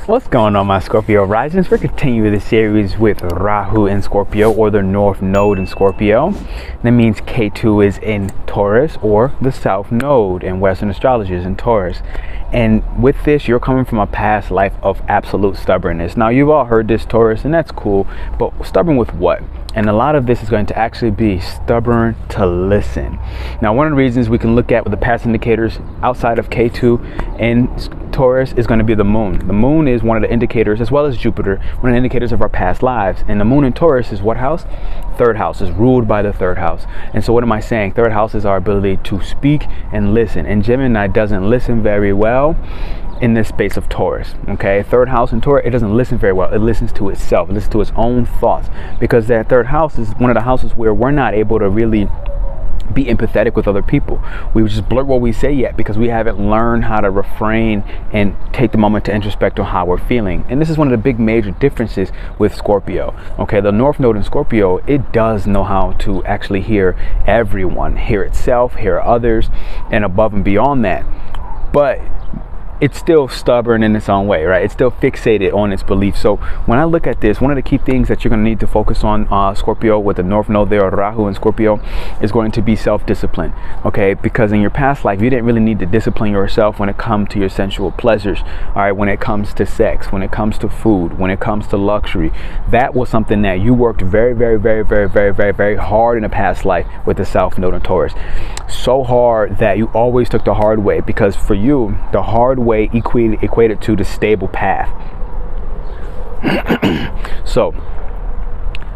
What's going on, my Scorpio risings? We're continuing this series with Rahu in Scorpio, or the North Node in Scorpio. That means Ketu is in Taurus, or the South Node in Western astrology is in Taurus. And with this, you're coming from a past life of absolute stubbornness. Now, you've all heard this, Taurus, and that's cool, but stubborn with what? And a lot of this is going to actually be stubborn to listen. Now, one of the reasons we can look at with the past indicators outside of Ketu and Taurus is going to be the moon. The moon is one of the indicators, as well as Jupiter, one of the indicators of our past lives. And the moon in Taurus is what house? Third house, is ruled by the third house. And so what am I saying? Third house is our ability to speak and listen. And Gemini doesn't listen very well in this space of Taurus. Okay, third house in Taurus, it doesn't listen very well. It listens to itself. It listens to its own thoughts, because that third house is one of the houses where we're not able to really be empathetic with other people. We just blurt what we say yet because we haven't learned how to refrain and take the moment to introspect on how we're feeling. And this is one of the big major differences with Scorpio. Okay, the North Node in Scorpio, it does know how to actually hear everyone, hear itself, hear others, and above and beyond that. But it's still stubborn in its own way, right? It's still fixated on its beliefs. So when I look at this, one of the key things that you're going to need to focus on, Scorpio, with the North Node there, or Rahu in Scorpio, is going to be self-discipline, okay? Because in your past life, you didn't really need to discipline yourself when it comes to your sensual pleasures, all right? When it comes to sex, when it comes to food, when it comes to luxury. That was something that you worked very, very, very, very, very, very, very hard in a past life with the South Node in Taurus. So hard that you always took the hard way, because for you, the hard way equated to the stable path. So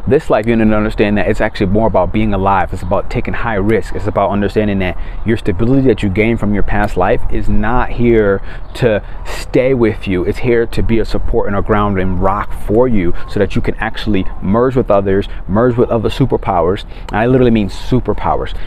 this life, you need to understand that it's actually more about being alive. It's about taking high risk. It's about understanding that your stability that you gain from your past life is not here to stay with you. It's here to be a support and a ground and rock for you, so that you can actually merge with others, merge with other superpowers. And I literally mean superpowers.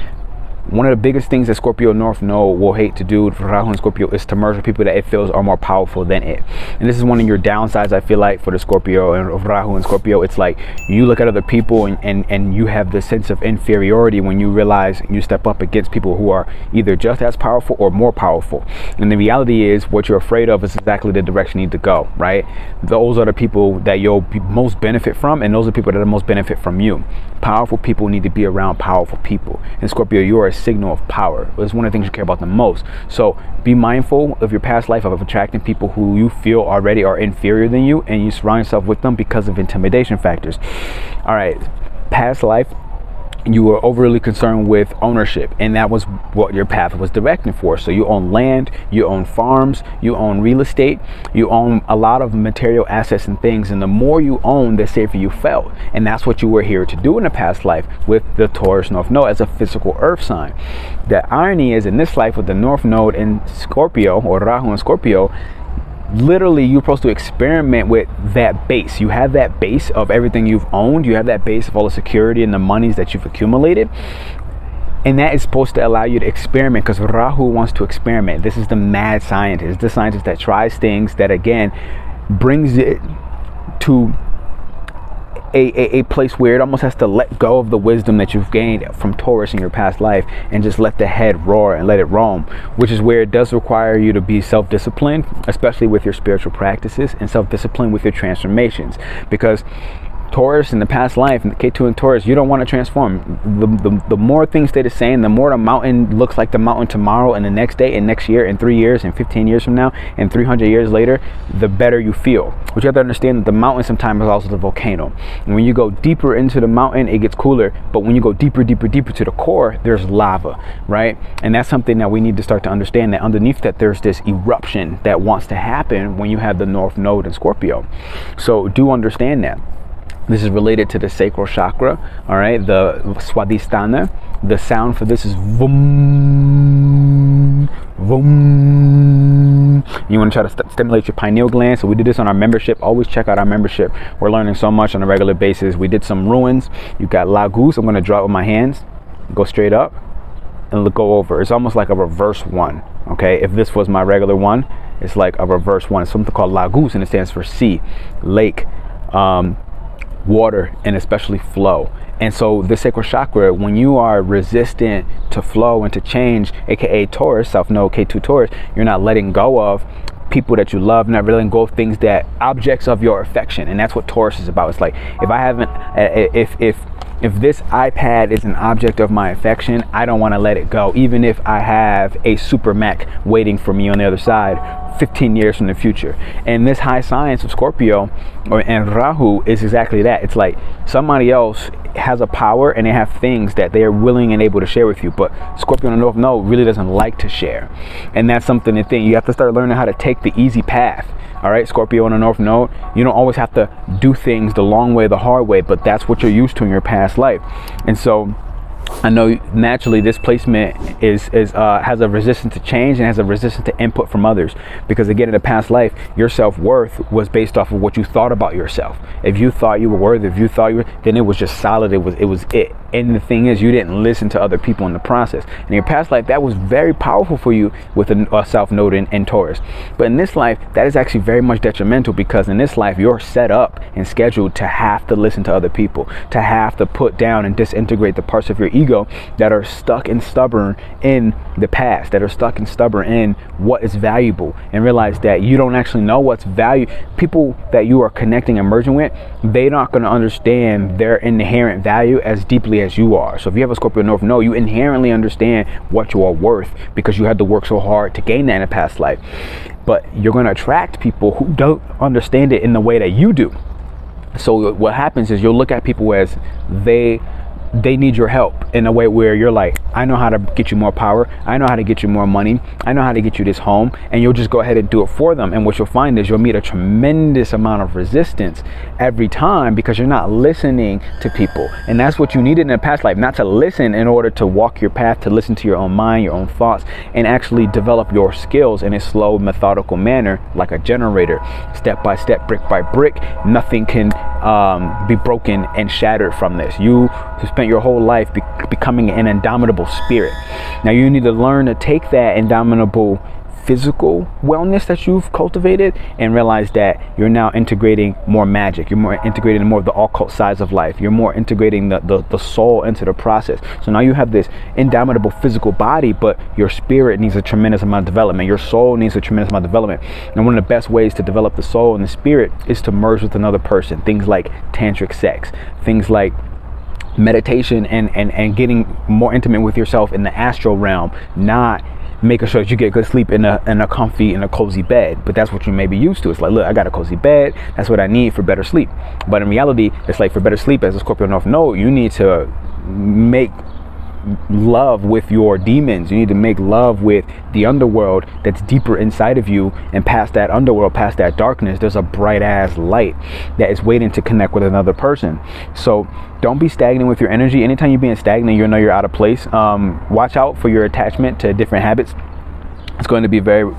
One of the biggest things that Scorpio North Node will hate to do for Rahu and Scorpio is to merge with people that it feels are more powerful than it. And this is one of your downsides, I feel like, for the Scorpio and Rahu and Scorpio. It's like you look at other people and you have the sense of inferiority when you realize you step up against people who are either just as powerful or more powerful. And the reality is, what you're afraid of is exactly the direction you need to go, right? Those are the people that you'll most benefit from, and those are the people that are most benefit from you. Powerful people need to be around powerful people. And Scorpio, you are a signal of power. It's one of the things you care about the most. So be mindful of your past life of attracting people who you feel already are inferior than you, and you surround yourself with them because of intimidation factors. All right, past life, you were overly concerned with ownership, and that was what your path was directing for. So you own land, you own farms, you own real estate, you own a lot of material assets and things, and the more you own, the safer you felt. And that's what you were here to do in the past life with the Taurus North Node as a physical earth sign. The irony is, in this life with the North Node in Scorpio, or Rahu in Scorpio, literally you're supposed to experiment with that base. You have that base of everything you've owned. You have that base of all the security and the monies that you've accumulated. And that is supposed to allow you to experiment, because Rahu wants to experiment. This is the mad scientist, the scientist that tries things that, again, brings it to a place where it almost has to let go of the wisdom that you've gained from Taurus in your past life and just let the head roar and let it roam, which is where it does require you to be self-disciplined, especially with your spiritual practices, and self-discipline with your transformations. Because Taurus in the past life, and the Ketu and Taurus, you don't want to transform. The more things stay the same, the more the mountain looks like the mountain tomorrow and the next day and next year and 3 years and 15 years from now and 300 years later, the better you feel. But you have to understand that the mountain sometimes is also the volcano. And when you go deeper into the mountain, it gets cooler. But when you go deeper, deeper, deeper to the core, there's lava, right? And that's something that we need to start to understand, that underneath that there's this eruption that wants to happen when you have the North Node in Scorpio. So do understand that. This is related to the sacral chakra, all right, the Swadhisthana. The sound for this is Vum, Vum. You want to try to stimulate your pineal gland. So we did this on our membership. Always check out our membership. We're learning so much on a regular basis. We did some ruins. You got Lagus. I'm going to draw it with my hands. Go straight up and go over. It's almost like a reverse one, okay? If this was my regular one, it's like a reverse one. It's something called Lagus, and it stands for sea, lake, water, and especially flow. And so the sacral chakra, when you are resistant to flow and to change, aka Taurus, South Node, Ketu Taurus, you're not letting go of people that you love, not letting go of things that objects of your affection. And that's what Taurus is about. It's like, if I haven't, if this iPad is an object of my affection, I don't want to let it go, even if I have a super Mac waiting for me on the other side 15 years from the future. And this high science of Scorpio and Rahu is exactly that. It's like somebody else has a power and they have things that they are willing and able to share with you, but Scorpio on the North Node really doesn't like to share. And that's something to think. You have to start learning how to take the easy path. All right, Scorpio on the North Node, you don't always have to do things the long way, the hard way, but that's what you're used to in your past life. And so I know naturally this placement has a resistance to change and has a resistance to input from others, because again, in a past life, your self-worth was based off of what you thought about yourself. If you thought you were worthy, if you thought you were, then it was just solid. It was it. And the thing is, you didn't listen to other people in the process. In your past life, that was very powerful for you with a South Node in Taurus. But in this life, that is actually very much detrimental, because in this life, you're set up and scheduled to have to listen to other people, to have to put down and disintegrate the parts of your ego that are stuck and stubborn in the past, that are stuck and stubborn in what is valuable, and realize that you don't actually know what's valuable. People that you are connecting and merging with, they're not going to understand their inherent value as deeply as you are. So if you have a Scorpio North Node, you inherently understand what you are worth, because you had to work so hard to gain that in a past life. But you're going to attract people who don't understand it in the way that you do. So what happens is you'll look at people as they need your help in a way where you're like, I know how to get you more power, I know how to get you more money, I know how to get you this home, and you'll just go ahead and do it for them. And what you'll find is you'll meet a tremendous amount of resistance every time, because you're not listening to people. And that's what you needed in a past life, not to listen in order to walk your path, to listen to your own mind, your own thoughts, and actually develop your skills in a slow, methodical manner, like a generator, step by step, brick by brick. Nothing can be broken and shattered from this. You spent your whole life becoming an indomitable spirit. Now you need to learn to take that indomitable physical wellness that you've cultivated and realize that you're now integrating more magic. You're more integrating more of the occult sides of life. You're more integrating the soul into the process. So now you have this indomitable physical body, but your spirit needs a tremendous amount of development. Your soul needs a tremendous amount of development. And one of the best ways to develop the soul and the spirit is to merge with another person. Things like tantric sex, things like meditation, and getting more intimate with yourself in the astral realm, not making sure that you get good sleep in a comfy, in a cozy bed. But that's what you may be used to. It's like, look, I got a cozy bed, that's what I need for better sleep. But in reality, it's like, for better sleep, as a Scorpio North Node, you need to make love with your demons. You need to make love with the underworld that's deeper inside of you, and past that underworld, past that darkness, there's a bright ass light that is waiting to connect with another person. So don't be stagnant with your energy. Anytime you're being stagnant, you know you're out of place. Watch out for your attachment to different habits. It's going to be very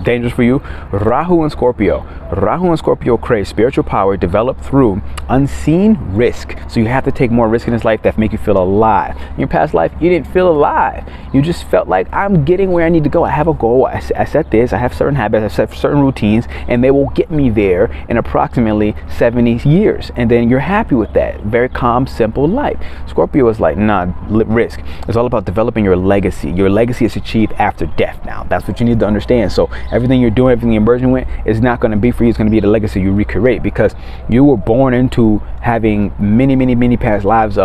dangerous for you. Rahu and Scorpio. Rahu and Scorpio crave spiritual power developed through unseen risk. So you have to take more risk in this life that make you feel alive. In your past life, you didn't feel alive. You just felt like, I'm getting where I need to go. I have a goal. I set this. I have certain habits. I set certain routines, and they will get me there in approximately 70 years. And then you're happy with that. Very calm, simple life. Scorpio is like, nah, risk. It's all about developing your legacy. Your legacy is achieved after death now. That's what you need to understand. So everything you're doing, everything you're merging with, is not going to be for you. It's going to be the legacy you recreate, because you were born into having many past lives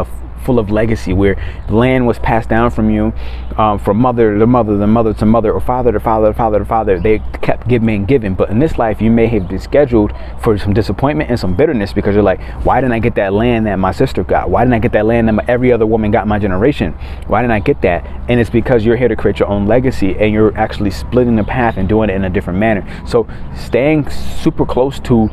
full of legacy, where land was passed down from you, from mother to mother to mother, or father to father to father to father. They kept giving and giving. But in this life, you may have been scheduled for some disappointment and some bitterness, because you're like, why didn't I get that land that my sister got? Why didn't I get that land that every other woman got in my generation? Why didn't I get that? And it's because you're here to create your own legacy, and you're actually splitting the path and doing it in a different manner. So staying super close to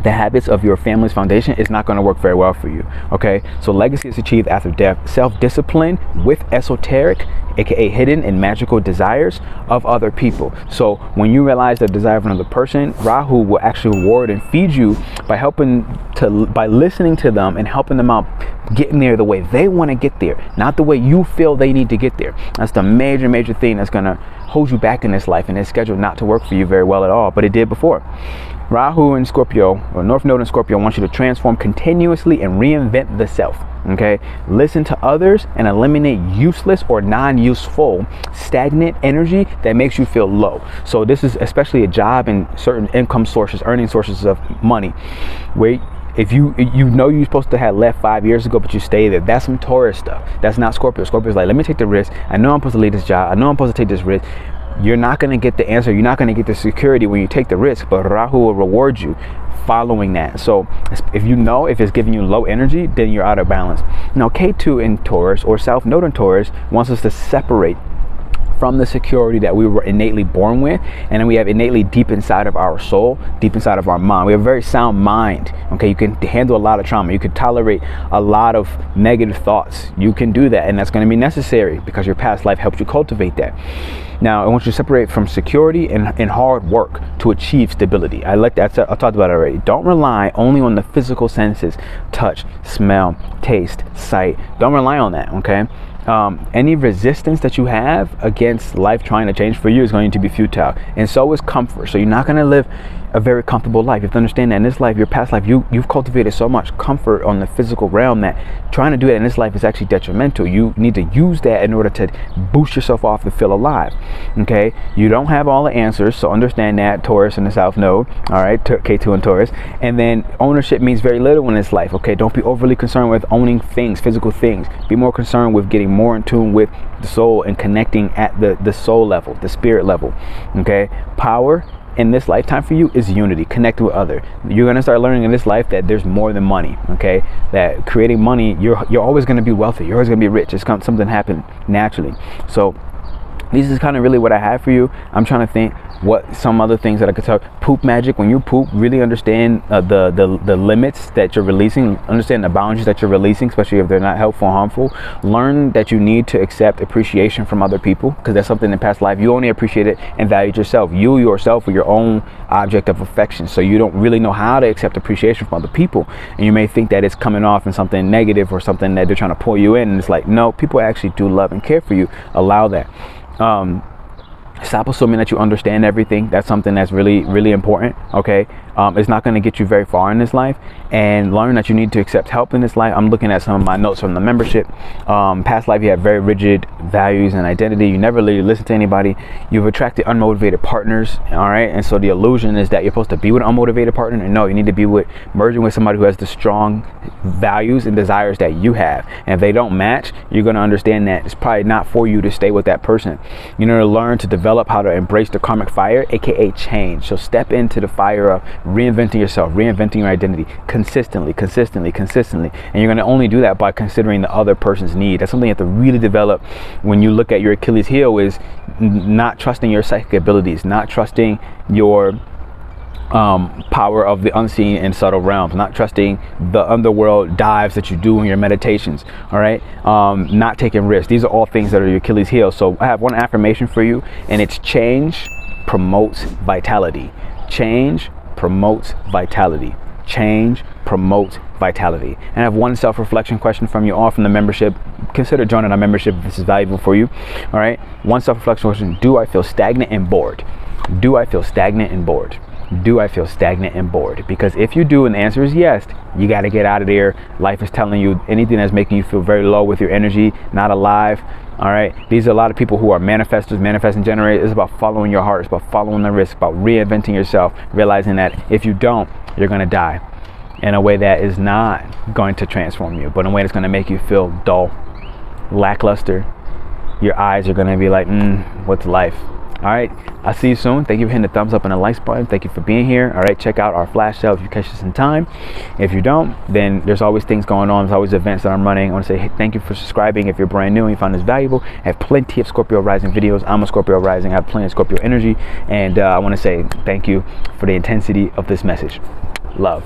the habits of your family's foundation is not going to work very well for you. Okay, so legacy is achieved after death. Self-discipline with esoteric, aka hidden and magical desires of other people. So when you realize the desire of another person, Rahu will actually reward and feed you by listening to them and helping them out getting there the way they want to get there, not the way you feel they need to get there. That's the major thing that's going to hold you back in this life, and it's scheduled not to work for you very well at all, but it did before. Rahu in Scorpio, or North Node in Scorpio, wants you to transform continuously and reinvent the self. Okay, listen to others and eliminate useless or non-useful stagnant energy that makes you feel low. So this is especially a job and certain income sources, earning sources of money, where if you know you're supposed to have left 5 years ago, but you stay there, that's some Taurus stuff. That's not Scorpio. Scorpio's like, let me take the risk. I know I'm supposed to leave this job. I know I'm supposed to take this risk. You're not going to get the answer. You're not going to get the security when you take the risk, but Rahu will reward you following that. So if you know if it's giving you low energy, then you're out of balance. Now, Ketu in Taurus, or South Node in Taurus, wants us to separate from the security that we were innately born with, and then we have innately deep inside of our soul, deep inside of our mind. We have a very sound mind. Okay, you can handle a lot of trauma. You can tolerate a lot of negative thoughts. You can do that, and that's going to be necessary because your past life helped you cultivate that. Now, I want you to separate from security and hard work to achieve stability. I talked about it already. Don't rely only on the physical senses, touch, smell, taste, sight. Don't rely on that, okay? Any resistance that you have against life trying to change for you is going to be futile, and so is comfort. So you're not going to live a very comfortable life. You have to understand that in this life, your past life, you've cultivated so much comfort on the physical realm that trying to do it in this life is actually detrimental. You need to use that in order to boost yourself off to feel alive. Okay, you don't have all the answers, so understand that. Taurus in the South Node, all right, Ketu and Taurus. And then ownership means very little in this life. Okay, don't be overly concerned with owning things, physical things. Be more concerned with getting more in tune with the soul and connecting at the soul level, the spirit level. Okay, power in this lifetime for you is unity, connect with other. You're going to start learning in this life that there's more than money. Okay, that creating money, you're always going to be wealthy, you're always going to be rich. It's something happen naturally. So this is kind of really what I have for you. I'm trying to think what some other things that I could talk. Poop magic. When you poop, really understand the limits that you're releasing, understand the boundaries that you're releasing, especially if they're not helpful or harmful. Learn that you need to accept appreciation from other people, because that's something in past life you only appreciated and valued yourself. You yourself were your own object of affection, so you don't really know how to accept appreciation from other people, and you may think that it's coming off in something negative or something that they're trying to pull you in, and it's like, no, people actually do love and care for you. Allow that. Stop assuming that you understand everything. That's something that's really, really important. Okay, it's not going to get you very far in this life. And learn that you need to accept help in this life. I'm looking at some of my notes from the membership. Past life, you have very rigid values and identity. You never really listen to anybody. You've attracted unmotivated partners. All right, and so the illusion is that you're supposed to be with an unmotivated partner, and no, you need to be merging with somebody who has the strong values and desires that you have. And if they don't match, you're going to understand that it's probably not for you to stay with that person. You know, to learn to develop how to embrace the karmic fire, aka change. So step into the fire of reinventing yourself, reinventing your identity consistently, and you're going to only do that by considering the other person's need. That's something you have to really develop when you look at your Achilles heel, is not trusting your psychic abilities, not trusting your power of the unseen and subtle realms, not trusting the underworld dives that you do in your meditations. All right, not taking risks. These are all things that are your Achilles heel. So I have one affirmation for you, and it's: change promotes vitality. Change promotes vitality. Change promotes vitality. And I have one self-reflection question from you all from the membership. Consider joining our membership if this is valuable for you. All right, one self-reflection question: do I feel stagnant and bored? Do I feel stagnant and bored? Do I feel stagnant and bored? Because if you do and the answer is yes, you got to get out of there. Life is telling you anything that's making you feel very low with your energy, not alive. All right, these are a lot of people who are manifestors, manifesting generators. It's about following your heart. It's about following the risk, about reinventing yourself, realizing that if you don't, you're going to die in a way that is not going to transform you, but in a way that's going to make you feel dull, lackluster. Your eyes are going to be like, what's life? All right, I'll see you soon. Thank you for hitting the thumbs up and the likes button. Thank you for being here. All right, check out our flash sale if you catch this in time. If you don't, then there's always things going on. There's always events that I'm running. I want to say thank you for subscribing. If you're brand new and you found this valuable, I have plenty of Scorpio Rising videos. I'm a Scorpio Rising. I have plenty of Scorpio energy. And I want to say thank you for the intensity of this message. Love.